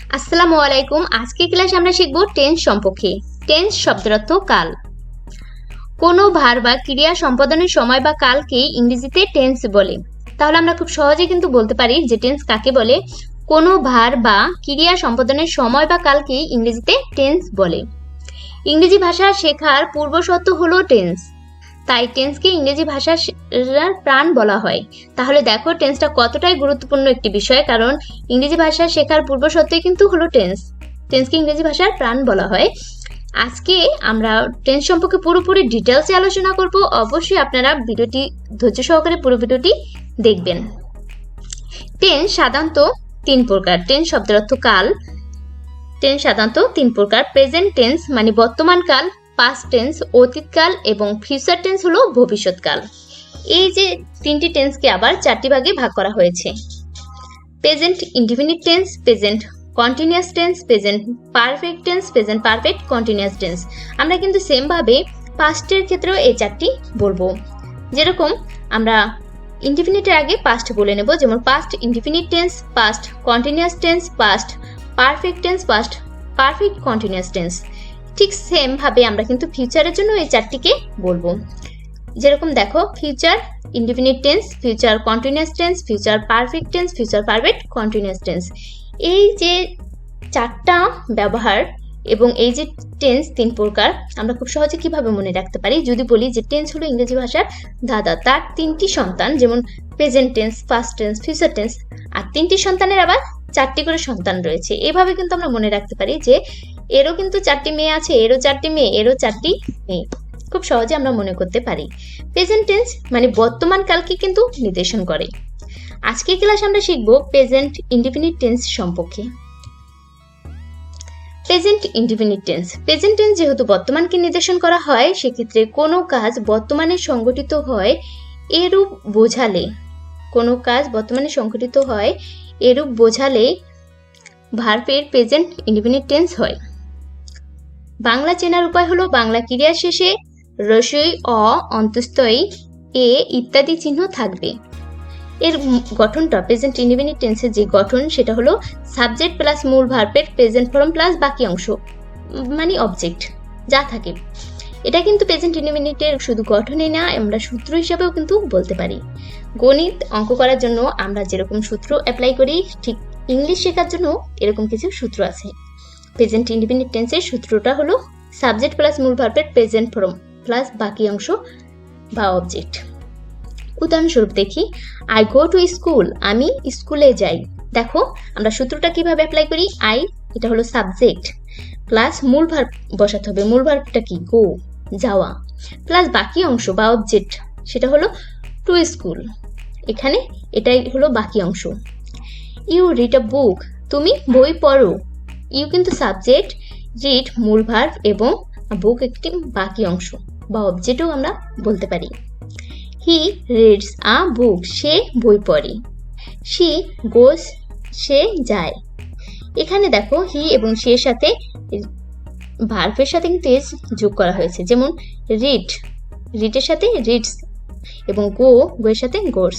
আসসালামু আলাইকুম। আজকে ক্লাসে আমরা শিখব টেন্স সম্পর্কে। টেন্স শব্দের অর্থ কাল। কোনো ভার বা ক্রিয়া সম্পাদনের সময় বা কালকে ইংরেজিতে টেন্স বলে। তাহলে আমরা খুব সহজে কিন্তু বলতে পারি যে টেন্স কাকে বলে। কোনো ভার বা ক্রিয়া সম্পাদনের সময় বা কালকে ইংরেজিতে টেন্স বলে। ইংরেজি ভাষা শেখার পূর্বশর্ত হলো টেন্স, তাই টেন্সকে ইংরেজি ভাষার প্রাণ বলা হয়। তাহলে দেখো টেন্সটা কতটাই গুরুত্বপূর্ণ একটি বিষয়, কারণ ইংরেজি ভাষা শেখার পূর্বশর্তই কিন্তু হলো টেন্স। টেন্সকে ইংরেজি ভাষার প্রাণ বলা হয়। আজকে আমরা টেন্স সম্পর্কে পুরোপুরি ডিটেলসে আলোচনা করব। অবশ্যই আপনারা ভিডিওটি ধৈর্য সহকারে পুরো ভিডিওটি দেখবেন। টেন্স সাধারণত তিন প্রকার। টেন্স শব্দের অর্থ কাল। টেন্স সাধারণত তিন প্রকার। প্রেজেন্ট টেন্স মানে বর্তমান কাল, পাস্ট টেন্স অতীতকাল এবং ফিউচার টেন্স হলো ভবিষ্যৎকাল। এই যে তিনটি টেন্সকে আবার চারটি ভাগে ভাগ করা হয়েছে। Present indefinite tense, present continuous tense, present perfect tense, present perfect continuous tense. আমরা কিন্তু সেম ভাবে পাস্টের ক্ষেত্রেও এই চারটি বলবো। যেরকম আমরা ইনডিফিনিটের আগে পাস্ট বলে নেব, যেমন past indefinite tense, past continuous tense, past perfect tense, past perfect continuous tense. ঠিক সেম ভাবে আমরা কিন্তু ফিউচারের জন্য এই চারটিকে বলবো। যেরকম দেখো future indefinite tense, future continuous tense, future perfect tense, future perfect continuous tense. এই যে চারটা ব্যবহার এবং এই যে টেন্স তিন প্রকার, আমরা খুব সহজে কিভাবে মনে রাখতে পারি যদি বলি যে টেন্স হলো ইংরেজি ভাষার দাদা। তার তিনটি সন্তান, যেমন present tense, past tense, future tense, আর তিনটি সন্তানের আবার চারটি করে সন্তান রয়েছে। এভাবে কিন্তু আমরা মনে রাখতে পারি যে এরও কিন্তু চারটি মেয়ে আছে, এরও চারটি মেয়ে, এরও চারটি মেয়ে। খুব সহজে আমরা মনে করতে পারি। প্রেজেন্ট টেন্স মানে বর্তমান কালকে কিন্তু নির্দেশন করে। আজকের ক্লাসে আমরা শিখব প্রেজেন্ট ইনডিফিনিট টেন্স সম্পর্কে। Present indefinite tense. Present tense যেহেতু বর্তমানকে নির্দেশন করা হয়, সেক্ষেত্রে কোনো কাজ বর্তমানে সংঘটিত হয় এরূপ বোঝালে, কোনো কাজ বর্তমানে সংঘটিত হয় এরূপ বোঝালে ভার্বের প্রেজেন্ট ইনডিফিনিট টেন্স হয়। বাংলা চেনার উপায় হলো বাংলা ক্রিয়ার শেষে রসই, অ, অন্তস্থই, এ ইত্যাদি চিহ্ন থাকবে। এর গঠনটা প্রেজেন্ট ইনডিফিনিট টেন্সের যে গঠন সেটা হলো সাবজেক্ট প্লাস মূল ভার্বের প্রেজেন্ট ফর্ম প্লাস বাকি অংশ মানে অবজেক্ট যা থাকে। এটা কিন্তু প্রেজেন্ট ইনডিফিনিটের শুধু গঠনই না, আমরা সূত্র হিসাবেও কিন্তু বলতে পারি। গণিত অঙ্ক করার জন্য আমরা যেরকম সূত্র অ্যাপ্লাই করি, ঠিক ইংলিশ শেখার জন্য এরকম কিছু সূত্র আছে। প্রেজেন্ট ইনডিফিনিট টেন্সের সূত্রটা হলো সাবজেক্ট প্লাস মূল ভার্বের প্রেজেন্ট ফর্ম প্লাস বাকি অংশ বা অবজেক্ট। উদাহরণস্বরূপ দেখি, আই গো টু স্কুল, আমি স্কুলে যাই। দেখো আমরা সূত্রটা কিভাবে অ্যাপ্লাই করি। আই এটা হলো সাবজেক্ট প্লাস মূল ভার্ব বসাতে হবে। মূল ভার্বটা কি? গো, যাওয়া, প্লাস বাকি অংশ বা অবজেক্ট সেটা হলো টু স্কুল। এখানে এটাই হলো বাকি অংশ। ইউ রিড আ বুক, তুমি বই পড়ো। ইউ কিন্তু সাবজেক্ট, রিড মূল ভার্ব এবং বুক একটি বাকি অংশ বা অবজেক্টও আমরা বলতে পারি। হি রিডস আ বুক, সে বই পড়ে। শি গোস, সে যায়। এখানে দেখো হি এবং সি এর সাথে ভার্বের সাথে কিন্তু এস যোগ করা হয়েছে, যেমন রিড, রিডের সাথে রিডস এবং গো, গোয়ের সাথে গোস।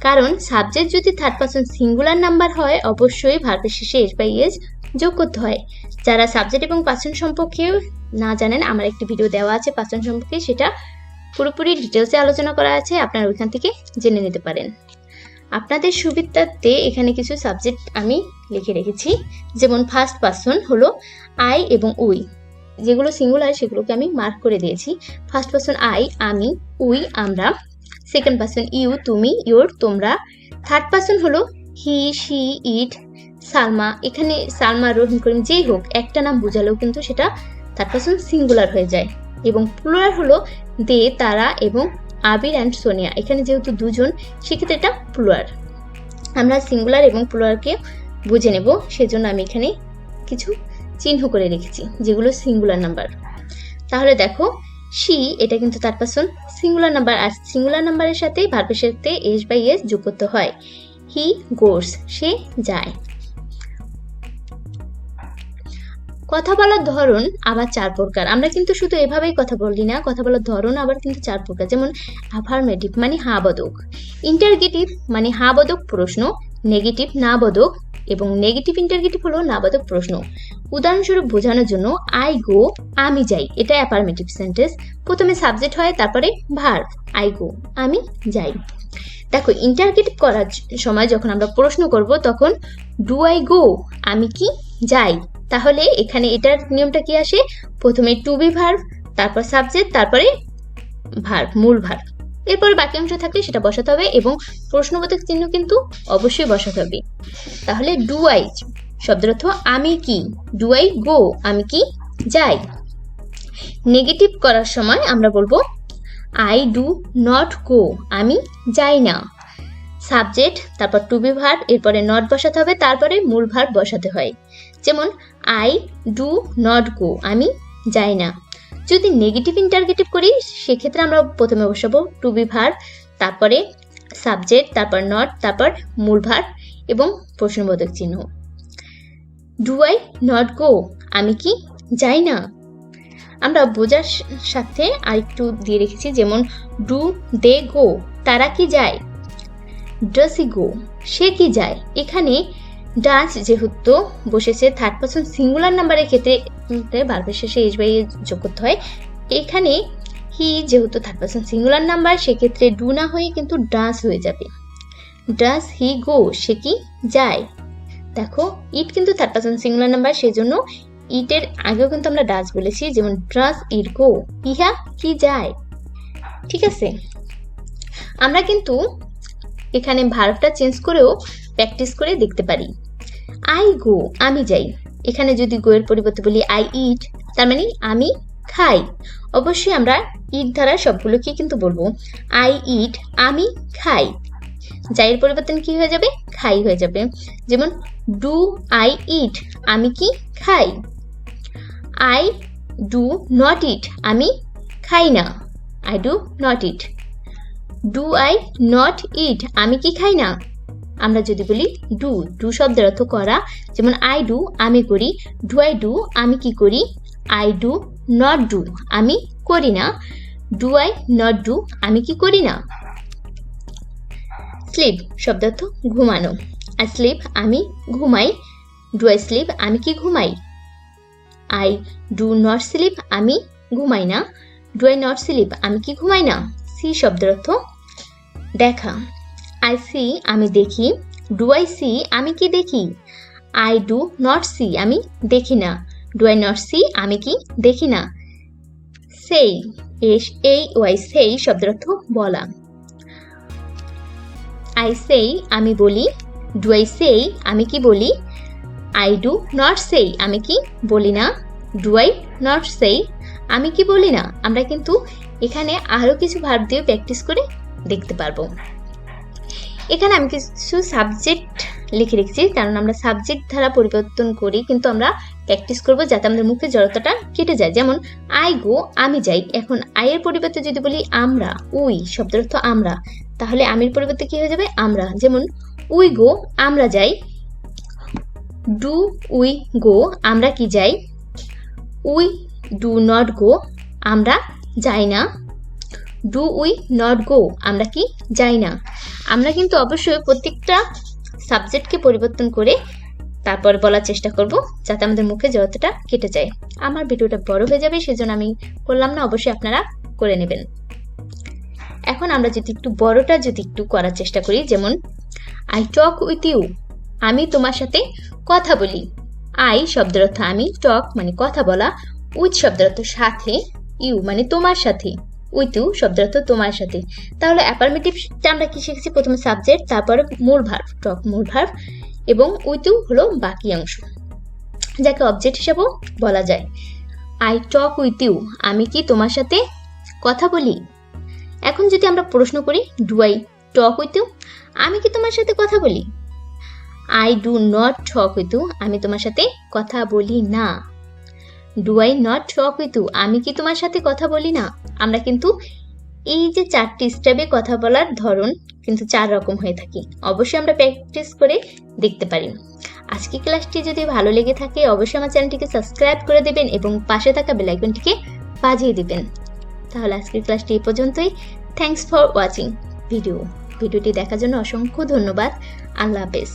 কারণ সাবজেক্ট যদি থার্ড পারসন সিঙ্গুলার নাম্বার হয়, অবশ্যই ভার্বের শেষে এস বাই এস যোগ করতে হয়। যারা সাবজেক্ট এবং পার্সন সম্পর্কে না জানেন, আমার একটি ভিডিও দেওয়া আছে পার্সন সম্পর্কে, সেটা পুরোপুরি ডিটেলসে আলোচনা করা আছে, আপনারা ওইখান থেকে জেনে নিতে পারেন। আপনাদের সুবিধার্থে এখানে কিছু সাবজেক্ট আমি লিখে রেখেছি, যেমন ফার্স্ট পারসন হলো আই এবং উই, যেগুলো সিঙ্গুলার সেগুলোকে আমি মার্ক করে দিয়েছি। ফার্স্ট পারসন আই, আমি, উই, আমরা। সেকেন্ড পারসন ইউ, তুমি, ইউর, তোমরা। থার্ড পারসন হলো হি, শি, ইট, সালমা। এখানে সালমা, রহিম, করিম যেই হোক একটা নাম বোঝালেও কিন্তু সেটা থার্ড পারসন সিঙ্গুলার হয়ে যায়। এবং প্লুরাল হলো দে, তারা এবং আবির অ্যান্ড সোনিয়া। এখানে যেহেতু দুজন, সেক্ষেত্রে এটা প্লুরাল। আমরা সিঙ্গুলার এবং প্লুরালকে বুঝে নেব, সেজন্য আমি এখানে কিছু চিহ্ন করে রেখেছি যেগুলো সিঙ্গুলার নাম্বার। তাহলে দেখো শি এটা কিন্তু থার্ড পারসন সিঙ্গুলার নাম্বার, আর সিঙ্গুলার নাম্বারের সাথে ভার্বের সাথে এস বাই এস যোগ করতে হয়। হি গোস, সে যায়। কথা বলার ধরন আবার চার প্রকার। আমরা কিন্তু শুধু এভাবেই কথা বলি না, কথা বলার ধরন আবার কিন্তু চার প্রকার। যেমন অ্যাফার্মেটিভ মানে হা বোধক, ইন্টারগেটিভ মানে হা বোধক প্রশ্ন, নেগেটিভ না বোধক এবং নেগেটিভ ইন্টারগেটিভ হলো নাবাদক প্রশ্ন। উদাহরণস্বরূপ বোঝানোর জন্য আই গো, আমি যাই, এটা অ্যাফার্মেটিভ সেন্টেন্স। প্রথমে সাবজেক্ট হয়, তারপরে ভার্ব, আই গো, আমি যাই। দেখো ইন্টারগেটিভ করার সময় যখন আমরা প্রশ্ন করব তখন ডু আই গো, আমি কি যাই, তাহলে এখানে এটার নিয়মটা কি আসে, প্রথমে টু বি ভার্ব, তারপর সাবজেক্ট, তারপরে ভার্ব, মূল ভার্ব, এরপর বাকি অংশ থাকলে সেটা বসাতে হবে এবং প্রশ্নবোধক চিহ্ন কিন্তু অবশ্যই বসাতে হবে। তাহলে ডু আই শব্দের অর্থ আমি কি, ডু আই গো, আমি কি যাই। নেগেটিভ করার সময় আমরা বলবো আই ডু নট গো, আমি যাই না। সাবজেক্ট, তারপর টু বি ভার্ব, এরপরে নট বসাতে হবে, তারপরে মূল ভার্ব বসাতে হয়। যেমন আই ডু নট গো, আমি যাই না। যদি নেগেটিভ ইন্টারগেটিভ করি সেক্ষেত্রে আমরা প্রথমে বসাবো টু বি ভার্ব, তারপরে সাবজেক্ট, তারপর নট, তারপর মূল ভার্ব এবং প্রশ্নবোধক চিহ্ন। ডু আই নট গো, আমি কি যাই না। আমরা বোঝার সাথে আরেকটু দিয়ে রেখেছি, যেমন ডু দে গো, তারা কি যায়। ডাস হি গো, সে কি যায়। এখানে ডাস যেহেতু বসেছে থার্ড পারসন সিঙ্গুলার নাম্বারের ক্ষেত্রে ভার্বের শেষে এস বাই যোগ করতে হয়। এখানে হি যেহেতু থার্ড পারসন সিঙ্গুলার নাম্বার, সেক্ষেত্রে ডু না হয়ে কিন্তু ডাস হয়ে যাবে। ডাস হি গো, সে কি যায়। দেখো ইট কিন্তু থার্ড পারসন সিঙ্গুলার নাম্বার, সেই জন্য ইটের আগেও কিন্তু আমরা ডাস বলেছি, যেমন ডাস ইট গো, ইহা কি যায়। ঠিক আছে, আমরা কিন্তু এখানে ভার্বটা চেঞ্জ করেও প্র্যাকটিস করে দেখতে পারি। আই গো, আমি যাই। এখানে যদি গো এর পরিবর্তে বলি আই ইট, তার মানে আমি খাই। অবশ্যই আমরা ইট দ্বারা সবগুলোকে কিন্তু বলবো আই ইট, আমি খাই। যাই এর পরিবর্তন কি হয়ে যাবে, খাই হয়ে যাবে। যেমন ডু আই ইট, আমি কি খাই। আই ডু নট ইট, আমি খাই না। I do not eat. Do I not eat, আমি কি খাই না। আমরা যদি বলি ডু, ডু শব্দের অর্থ করা, যেমন আই ডু, আমি করি। ডু আই ডু, আমি কি করি। আই ডু নট ডু, আমি করি না। ডু আই নট ডু, আমি কি করি না। স্লিপ শব্দের অর্থ ঘুমানো। আই স্লিপ, আমি ঘুমাই। ডু আই স্লিপ, আমি কি ঘুমাই। আই ডু নট স্লিপ, আমি ঘুমাই না। ডু আই নট স্লিপ, আমি কি ঘুমাই না। সি শব্দের অর্থ দেখা। আই সি, আমি দেখি। ডু আই সি, আমি কি দেখি। আই ডু নট সি, আমি দেখি না। ডু আই নট সি, আমি কি দেখি না। সেই, এই ওয়াই, সেই শব্দের অর্থ বলা। আই সেই, আমি বলি। ডু আই সেই, আমি কি বলি। আই ডু নট সেই, আমি কি বলি না। ডু আই নট সেই, আমি কি বলি না। আমরা কিন্তু এখানে আরো কিছু ভার্ব দিয়ে প্র্যাকটিস করে দেখতে পারবো। এখানে আমি কিছু সাবজেক্ট লিখে রেখেছি, কারণ আমরা সাবজেক্ট ধারা পরিবর্তন করি কিন্তু আমরা প্র্যাকটিস করব যাতে আমাদের মুখে জড়তাটা কেটে যায়। যেমন আই গো, আমি যাই। এখন আই এর পরিবর্তে যদি বলি আমরা, উই শব্দের অর্থ আমরা, তাহলে আমির পরিবর্তে কি হয়ে যাবে, আমরা। যেমন উই গো, আমরা যাই। ডু উই গো, আমরা কি যাই। উই ডু নট গো, আমরা যাই না। ডু উই নট গো, আমরা কি যাই না। আমরা কিন্তু অবশ্যই প্রত্যেকটা সাবজেক্টকে পরিবর্তন করে তারপর বলার চেষ্টা করব যাতে আমাদের মুখে জড়তাটা কেটে যায়। আমার ভিডিওটা বড় হয়ে যাবে, সেজন্য আমি করলাম না, অবশ্যই আপনারা করে নেবেন। এখন আমরা যদি একটু বড়টা করার চেষ্টা করি, যেমন আই টক উইথ ইউ, আমি তোমার সাথে কথা বলি। আই শব্দের অর্থ আমি, টক মানে কথা বলা, উইথ শব্দের অর্থ সাথে, ইউ মানে তোমার সাথে, উইথ ইউ শব্দের অর্থ তোমার সাথে। তাহলে অ্যাফার্মেটিভটা আমরা কি শিখেছি, প্রথমে সাবজেক্ট, তারপরে মূল ভার্ব, টক মূল ভার্ব, এবং উইথ ইউ হলো বাকি অংশ, যাকে অবজেক্ট হিসেবেও বলা যায়। আই টক উইথ ইউ, আমি কি তোমার সাথে কথা বলি। এখন যদি আমরা প্রশ্ন করি, do I talk with you, আমি কি তোমার সাথে কথা বলি। I do not talk with you, আমি তোমার সাথে কথা বলি না। Do I not talk with you, আমি কি তোমার সাথে কথা বলি না। আমরা কিন্তু এই যে 4টি স্টেপে কথা বলার ধরন কিন্তু 4 রকম হয়ে থাকে, অবশ্যই আমরা প্র্যাকটিস করে দেখতে পারি। আজকের ক্লাসটি যদি ভালো লেগে থাকে অবশ্যই আমার চ্যানেলটিকে সাবস্ক্রাইব করে দেবেন এবং পাশে থাকা বেল আইকনটিকে বাজিয়ে দিবেন। তাহলে আজকের ক্লাসটি এই পর্যন্তই। থ্যাঙ্কস ফর ওয়াচিং ভিডিওটি দেখার জন্য অসংখ্য ধন্যবাদ। আল্লাহ হাফেজ।